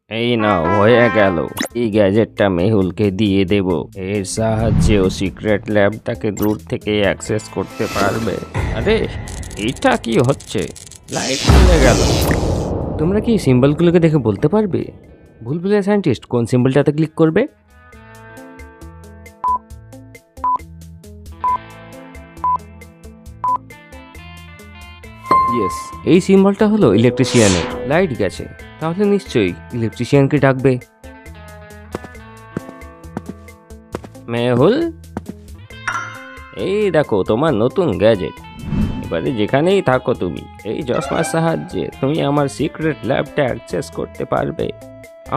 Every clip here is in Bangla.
এই নাও হয়ে গেল। এই গ্যাজেটটা মেহুলকে দিয়ে দেব। এর সাহায্যে ও সিক্রেট ল্যাবটাকে দূর থেকে অ্যাক্সেস করতে পারবে। আরে এটা কি হচ্ছে? লাইট চলে গেল। তোমরা কি সিম্বলগুলোকে দেখে বলতে পারবে ভুলভুলাইয়া সায়েন্টিস্ট কোন সিম্বলটাতে ক্লিক করবে? ইয়েস, এই সিম্বলটা হলো ইলেকট্রিশিয়ানের। লাইট গেছে, তাহলে নিশ্চয়ই ইলেকট্রিশিয়ানকে ডাকবে। মেহুল, এই দেখো তোমার নতুন গ্যাজেট। এবারে যেখানেই থাকো তুমি, এই চশমার সাহায্যে তুমি আমার সিক্রেট ল্যাবটা অ্যাক্সেস করতে পারবে।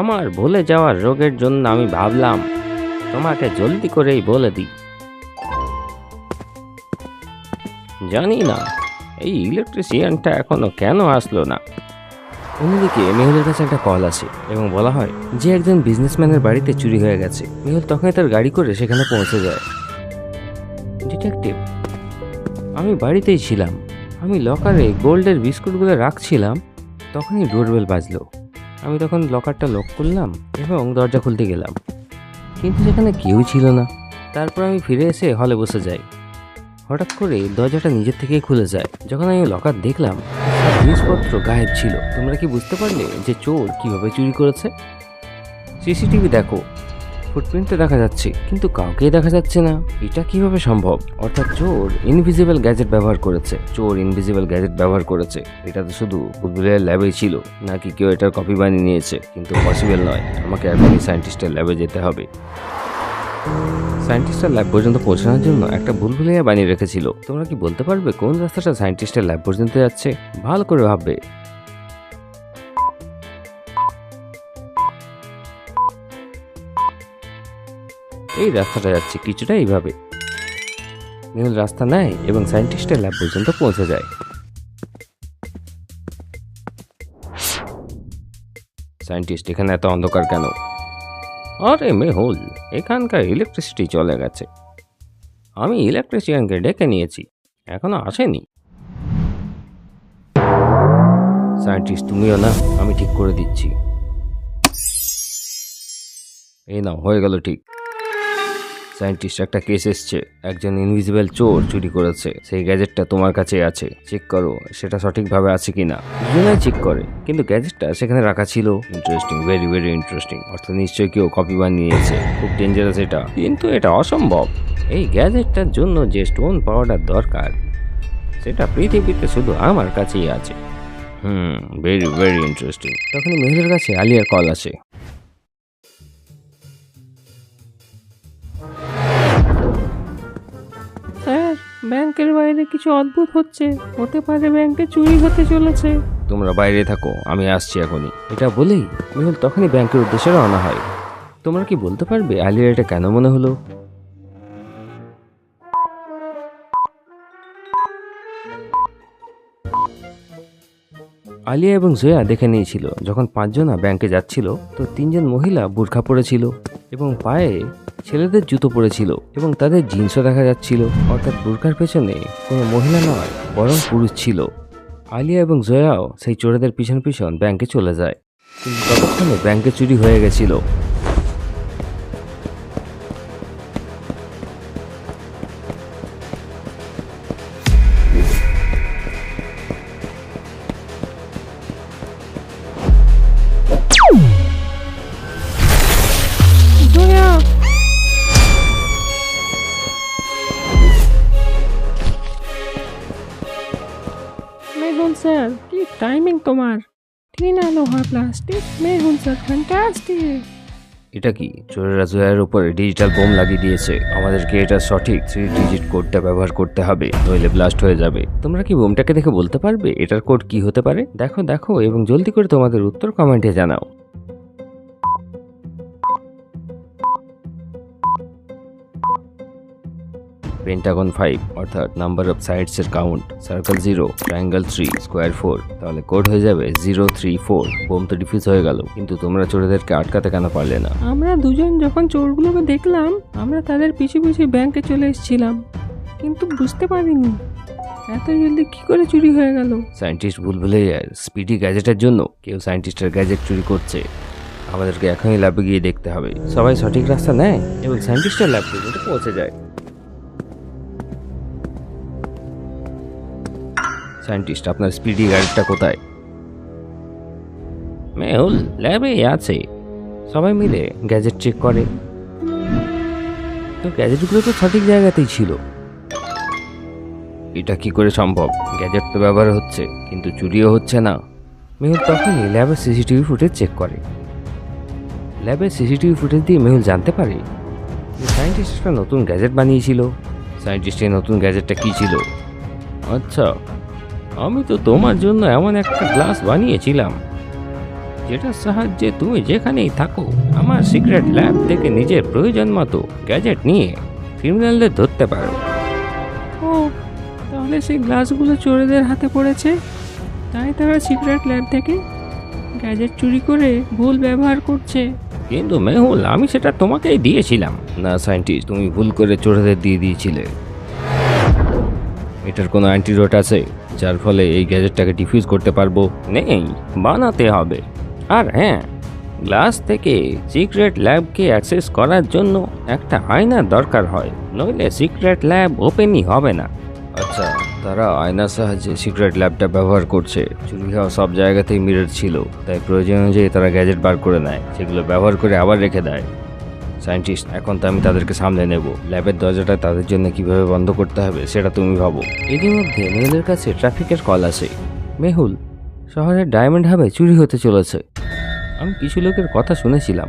আমার ভুলে যাওয়ার রোগের জন্য আমি ভাবলাম তোমাকে জলদি করেই বলে দিই। জানি না এই ইলেকট্রিশিয়ানটা এখনো কেন আসলো না। অন্যদিকে মেহুলের কাছে একটা কল আসে এবং বলা হয় যে একজন বিজনেসম্যানের বাড়িতে চুরি হয়ে গেছে। মেহুল তখনই তার গাড়ি করে সেখানে পৌঁছে যায়। ডিটেকটিভ, আমি বাড়িতেই ছিলাম। আমি লকারে গোল্ডের বিস্কুটগুলো রাখছিলাম, তখনই ডোরবেল বাজলো। আমি তখন লকারটা লক করলাম এবং দরজা খুলতে গেলাম, কিন্তু সেখানে কেউই ছিল না। তারপর আমি ফিরে এসে হলে বসে যাই। হঠাৎ করে দরজাটা নিজের থেকেই খুলে যায়। যখন আমি লকার দেখলাম, সব জিনিসপত্র গায়েব ছিল। তোমরা কি বুঝতে পারলে যে চোর কিভাবে চুরি করেছে? সিসিটিভি দেখো, ফুটপ্রিন্টে দেখা যাচ্ছে, কিন্তু কাউকেই দেখা যাচ্ছে না। এটা কিভাবে সম্ভব? অর্থাৎ চোর ইনভিজিবল গ্যাজেট ব্যবহার করেছে। এটা তো শুধু বুলবুলের ল্যাবেই ছিল, নাকি কেউ এটার কপি বানিয়ে নিয়েছে? কিন্তু পসিবল নয়। আমাকে এখনই সায়েন্টিস্টের ল্যাবে যেতে হবে। সায়েন্টিস্টের ল্যাব পর্যন্ত পৌঁছানোর জন্য একটা বুলবুলাইয়া বানিয়ে রেখেছিল। তোমরা কি বলতে পারবে কোন রাস্তাটা সায়েন্টিস্টের ল্যাব পর্যন্ত যাচ্ছে? ভালো করে ভাববে। এই রাস্তাটা যাচ্ছে কিছুটা এইভাবে। মেহুল রাস্তা নেয় এবং সায়েন্টিস্টের ল্যাব পর্যন্ত পৌঁছে যায়। সায়েন্টিস্ট, এখানে এত অন্ধকার কেন? আরে মেহুল, এখানকার ইলেকট্রিসিটি চলে গেছে। আমি ইলেকট্রিশিয়ানকে ডেকে নিয়েছি, এখনো আসেনি। সায়েন্টিস্ট তুমিও না, আমি ঠিক করে দিচ্ছি। এই নাও, হয়ে গেল ঠিক। সায়েন্টিস্ট, একটা কেস এসছে। একজন ইনভিজিবল চোর চুরি করেছে। সেই গ্যাজেটটা তোমার কাছে আছে, চেক করো সেটা সঠিকভাবে আছে কিনা। দুজনেই চেক করে, কিন্তু গ্যাজেটটা সেখানে রাখা ছিল। Interesting, very very interesting. অর্থাৎ নিশ্চয়ই কেউ কপি বানিয়েছে। খুব ডেঞ্জারাস এটা, কিন্তু এটা অসম্ভব। এই গ্যাজেটটার জন্য যে স্টোন পাওয়াটা দরকার, সেটা পৃথিবীতে শুধু আমার কাছেই আছে। Very very interesting. তখনই মেহুলের কাছে আলিয়ার কল আসে। স্যার, ব্যাংকের বাইরে কিছু অদ্ভুত হচ্ছে। হতে পারে ব্যাংকে চুরি হতে চলেছে। তোমরা বাইরে থাকো, আমি আসছি এখনই। এটা বলেই মেহুল তখনই ব্যাংকের উদ্দেশ্যে রওনা হয়। তোমরা কি বলতে পারবে আলিয়ার এটা কেন মনে হলো? আলিয়া এবং জয়া দেখে নিয়েছিল যখন পাঁচজনা ব্যাংকে যাচ্ছিল, তো তিনজন মহিলা বোরখা পরেছিল এবং পায়ে ছেলেদের জুতো পরেছিল এবং তাদের জিন্সও দেখা যাচ্ছিল। অর্থাৎ বোরখার পেছনে কোনো মহিলা নয়, বরং পুরুষ ছিল। আলিয়া এবং জয়াও সেই চোরেদের পিছন পিছন ব্যাংকে চলে যায়, কিন্তু ততক্ষণে ব্যাংকে চুরি হয়ে গেছিল। জয়া, মেহুল স্যার, কি টাইমিং তোমার! টিনা লোহা প্লাস্টিক, মেহুল স্যার ফ্যান্টাস্টিক। এটা কি? চোরেরা জয়ার উপরে ডিজিটাল বোম লাগিয়ে দিয়েছে। আমাদেরকে এটা সঠিক 3 ডিজিট কোডটা ব্যবহার করতে হবে, নইলে ব্লাস্ট হয়ে যাবে। তোমরা কি বোমটাকে দেখে বলতে পারবে এটার কোড কি হতে পারে? দেখো দেখো এবং জলদি করে তোমাদের উত্তর কমেন্টে জানাও। পেন্টাগন 5 অর্থাৎ নাম্বার অফ সাইডস এর কাউন্ট, সার্কেল 0, ট্রায়াঙ্গেল 3, স্কোয়ার 4, তাহলে কোড হয়ে যাবে 034। বোম তো ডিফিউজ হয়ে গেল, কিন্তু তোমরা চোরেদেরকে আটকাতে কেন পারলে না? আমরা দুজন যখন চোরগুলোকে দেখলাম, আমরা তাদের পিছু পিছু ব্যাংকে চলে এসেছিলাম, কিন্তু বুঝতে পারিনি এত জলদি কি করে চুরি হয়ে গেল। সায়েন্টিস্ট বুলবুলাইয়ার স্পিডি গ্যাজেটের জন্য কেউ সায়েন্টিস্টের গ্যাজেট চুরি করছে। আমাদেরকে এখনই ল্যাবে গিয়ে দেখতে হবে। সবাই সঠিক রাস্তা নেয় এবং সায়েন্টিস্টের ল্যাব পর্যন্ত পৌঁছে যায়। সায়েন্টিস্ট, আপনার স্পিডি গাড়িটা কোথায়? মেহুল ল্যাবে আছে। সবাই মিলে গ্যাজেট চেক করে। তো গ্যাজেটগুলো তো সঠিক জায়গাতেই ছিল। এটা কি করে সম্ভব? গ্যাজেট তো ব্যবহার হচ্ছে কিন্তু চুরিও হচ্ছে না। মেহুল তখনই ল্যাবের সিসিটিভি ফুটেজ চেক করে। ল্যাবের সিসিটিভি ফুটেজ দিয়ে মেহুল জানতে পারে যে সায়েন্টিস্ট একটা নতুন গ্যাজেট বানিয়েছিল। সায়েন্টিস্টের নতুন গ্যাজেটটা কি ছিল? আচ্ছা, আমি তো তোমার জন্য এমন একটা গ্লাস বানিয়েছিলাম যেটার সাহায্যে তুমি যেখানেই থাকো আমার সিক্রেট ল্যাব থেকে নিজের প্রয়োজন মতো গ্যাজেট নিয়ে ক্রিমিনালদের ধরতে পারো। ও, তাহলে সেই গ্লাসগুলো চোরেদের হাতে পড়েছে, তাই তারা সিক্রেট ল্যাব থেকে গ্যাজেট চুরি করে ভুল ব্যবহার করছে। কিন্তু মেহুল, আমি সেটা তোমাকেই দিয়েছিলাম। না সায়েন্টিস্ট, তুমি ভুল করে চোরেদের দিয়ে দিয়েছিলে। এটার কোনো অ্যান্টিডোট আছে যার ফলে এই গ্যাজেটটাকে ডিফিউজ করতে পারবো? নেই, বানাতে হবে। আর হ্যাঁ, গ্লাস থেকে সিক্রেট ল্যাবকে অ্যাক্সেস করার জন্য একটা আয়নার দরকার হয়, নইলে সিক্রেট ল্যাব ওপেনই হবে না। আচ্ছা, তারা আয়নার সাহায্যে সিক্রেট ল্যাবটা ব্যবহার করছে। চুরি হওয়া সব জায়গাতেই মিরর ছিল, তাই প্রয়োজন অনুযায়ী তারা গ্যাজেট বার করে নেয়, সেগুলো ব্যবহার করে আবার রেখে দেয়। সায়েন্টিস্ট, এখন তো আমি তাদেরকে সামলে নেব। ল্যাবের দরজাটা তাদের জন্য কিভাবে বন্ধ করতে হবে সেটা তুমি ভাবো। ইতিমধ্যে মেহুলের কাছে ট্রাফিকের কল আসে। মেহুল, শহরের ডায়মন্ড হাবে চুরি হতে চলেছে। আমি কিছু লোকের কথা শুনেছিলাম।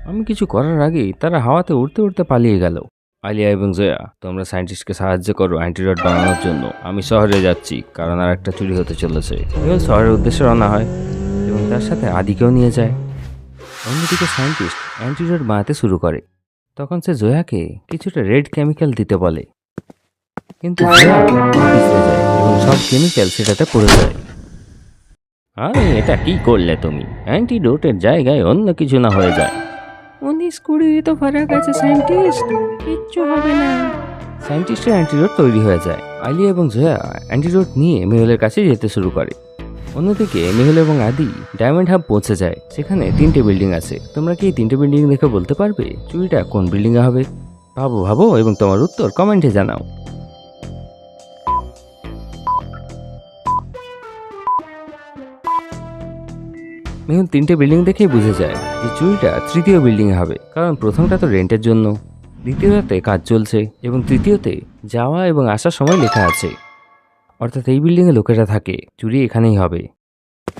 আমি কিছু করার আগেই তারা হাওয়াতে উড়তে উড়তে পালিয়ে গেল। আলিয়া এবং জয়া, তোমরা সায়েন্টিস্টকে সাহায্য করো অ্যান্টিডোট বানানোর জন্য। আমি শহরে যাচ্ছি, কারণ আর একটা চুরি হতে চলেছে। মেহুল শহরের উদ্দেশ্যে রওনা হয় এবং তার সাথে আদিকেও নিয়ে যায়। অন্যদিকে সায়েন্টিস্ট অ্যান্টিডোট বানাতে শুরু করে। তখন সে জয়াকে কিছুটা রেড কেমিক্যাল দিতে বলে, কিন্তু জয়া পিছলে যায় এবং সব কেমিক্যাল সেটাতে পড়ে যায়। আরে এটা কি করলে তুমি? অ্যান্টিডোটের জায়গায় অন্য কিছু না হয়ে যায়। 19-20 তো ফারাক আছে সায়েন্টিস্ট, কিচ্ছু হবে না। সায়েন্টিস্টের অ্যান্টিডোট তৈরি হয়ে যায়। আলিয়া এবং জয়া অ্যান্টিডোট নিয়ে মেহুলের কাছে যেতে শুরু করে। অন্যদিকে মেহুল এবং আদি ডায়মন্ড হাব পৌঁছে যায়। সেখানে 3টে বিল্ডিং আছে। তোমরা কি এই 3টে বিল্ডিং দেখে বলতে পারবে চুরিটা কোন বিল্ডিং এ হবে? ভাবো এবং তোমার উত্তর কমেন্টে জানাও। মেহুল 3টে বিল্ডিং দেখেই বুঝে যায় যে চুরিটা তৃতীয় বিল্ডিং এ হবে, কারণ প্রথমটা তো রেন্টের জন্য, দ্বিতীয়টাতে কাজ চলছে এবং তৃতীয়তে যাওয়া এবং আসার সময় লেখা আছে। অর্থাৎ এই বিল্ডিং এ লোকেরা থাকে, চুরি এখানেই হবে।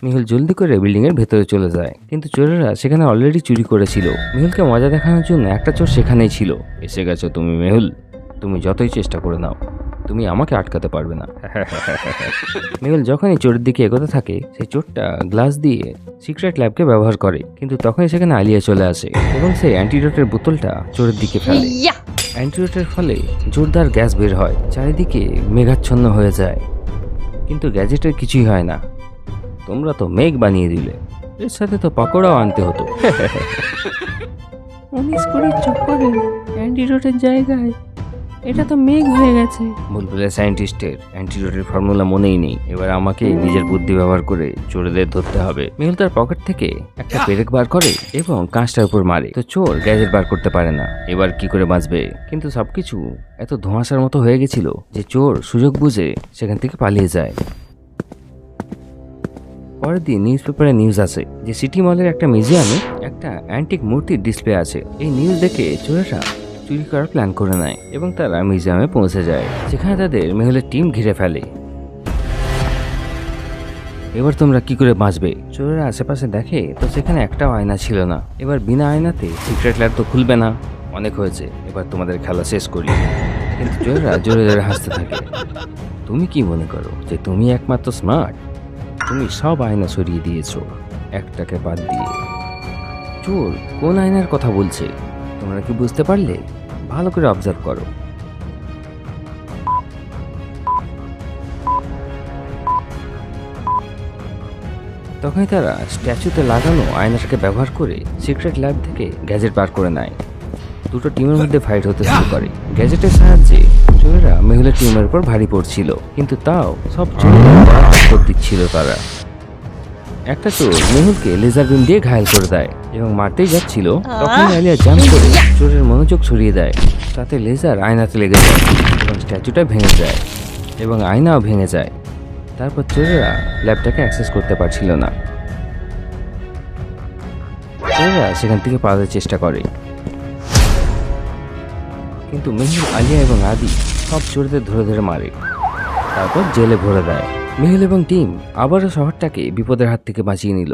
মেহুল জলদি করে বিল্ডিং এর ভেতরে চলে যায়, কিন্তু চোরেরা সেখানে অলরেডি চুরি করেছিল। মেহুলকে মজা দেখানোর জন্য একটা চোর সেখানেই ছিল। এসে গেছো তুমি মেহুল, তুমি যতই চেষ্টা করে নাও, তুমি আমাকে আটকাতে পারবে না। মেহুল যখনই চোরের দিকে এগোতে থাকে, সেই চোরটা গ্লাস দিয়ে সিক্রেট ল্যাবকে ব্যবহার করে, কিন্তু তখনই সেখানে আলিয়া চলে আসে এবং সেই অ্যান্টিডোটের বোতলটা চোরের দিকে ফেলে। অ্যান্টিডোটের ফলে জোরদার গ্যাস বের হয়, চারিদিকে মেঘাচ্ছন্ন হয়ে যায়, কিন্তু গ্যাজেটের কিছুই হয় না। তোমরা তো মেঘ বানিয়ে দিলে, এর সাথে তো পাকোড়াও আনতে হতো। 19-20 চক্করে অ্যান্টিডোটের জায়গায় এটা তো মেঘ হয়ে গেছে। বুলবুলে সায়েন্টিস্টের অ্যান্টিডোটের ফর্মুলা মনেই নেই। এবার আমাকে নিজের বুদ্ধি ব্যবহার করে চোরদের ধরতে হবে। মেহুল তার পকেট থেকে একটা পেরেক বার করে এবং কাঁচটার উপর মারে, তো চোর গ্যাজেট বার করতে পারে না। এবার কি করে বাঁচবে? কিন্তু সবকিছু এত ধোঁয়াশার মতো হয়ে গেছিল যে চোর সুযোগ বুঝে সেখান থেকে পালিয়ে যায়। পরের দিন নিউজ পেপারে নিউজ আসে যে সিটি মলের একটা মিউজিয়ামে একটা অ্যান্টিক মূর্তির ডিসপ্লে আছে। এই নিউজ দেখে চোরেরা চুরি করার প্ল্যান করে নেয় এবং তারা মিউজিয়ামে পৌঁছে যায়, যেখানে তাদের মেহুলের টিম ঘিরে ফেলে। এবার তোমরা কি করে বাঁচবে? চোরেরা আশেপাশে দেখে তো সেখানে একটাও আয়না ছিল না। এবার বিনা আয়নাতে সিক্রেট ল্যাব তো খুলবে না। অনেক হয়েছে, এবার তোমাদের খেলা শেষ করি। কিন্তু চোরেরা জোরে জোরে হাসতে থাকে। তুমি কি মনে করো যে তুমি একমাত্র স্মার্ট? তুমি সব আয়না সরিয়ে দিয়েছো, একটাকে বাদ দিয়ে। চোর কোন আয়নার কথা বলছে তোমরা কি বুঝতে পারলে? ভালো করে অবজার্ভ করো। তখনই তারা স্ট্যাচুতে লাগানো আয়নাটাকে ব্যবহার করে সিক্রেট ল্যাব থেকে গ্যাজেট বার করে নেয়। দুটো টিমের মধ্যে ফাইট হতে শুরু করে। গ্যাজেটের সাহায্যে চোরেরা মেহুলের টিমের উপর ভারী পড়ছিল, কিন্তু তাও সব চোরেরা দিচ্ছিল তারা। একটা চোর মেহুলকে লেজার বিম দিয়ে ঘায়েল করে দেয়। এবং মারতেই যাচ্ছিল তখন আলিয়া জাম্প করে চোরের মনোযোগ সরিয়ে দেয়। তাতে লেজার আয়নাতে লেগে যায় এবং স্ট্যাচুটা ভেঙে যায় এবং আয়নাও ভেঙে যায়। তারপর চোরেরা ল্যাবটাকে অ্যাক্সেস করতে পারছিল না। চোরেরা সেখান থেকে পালানোর চেষ্টা করে, কিন্তু মেহুল, আলিয়া এবং আদি সব চোরদের ধরে ধরে মারে, তারপর জেলে ভরে দেয়। মেহুল এবং টিম আবারও শহরটাকে বিপদের হাত থেকে বাঁচিয়ে নিল।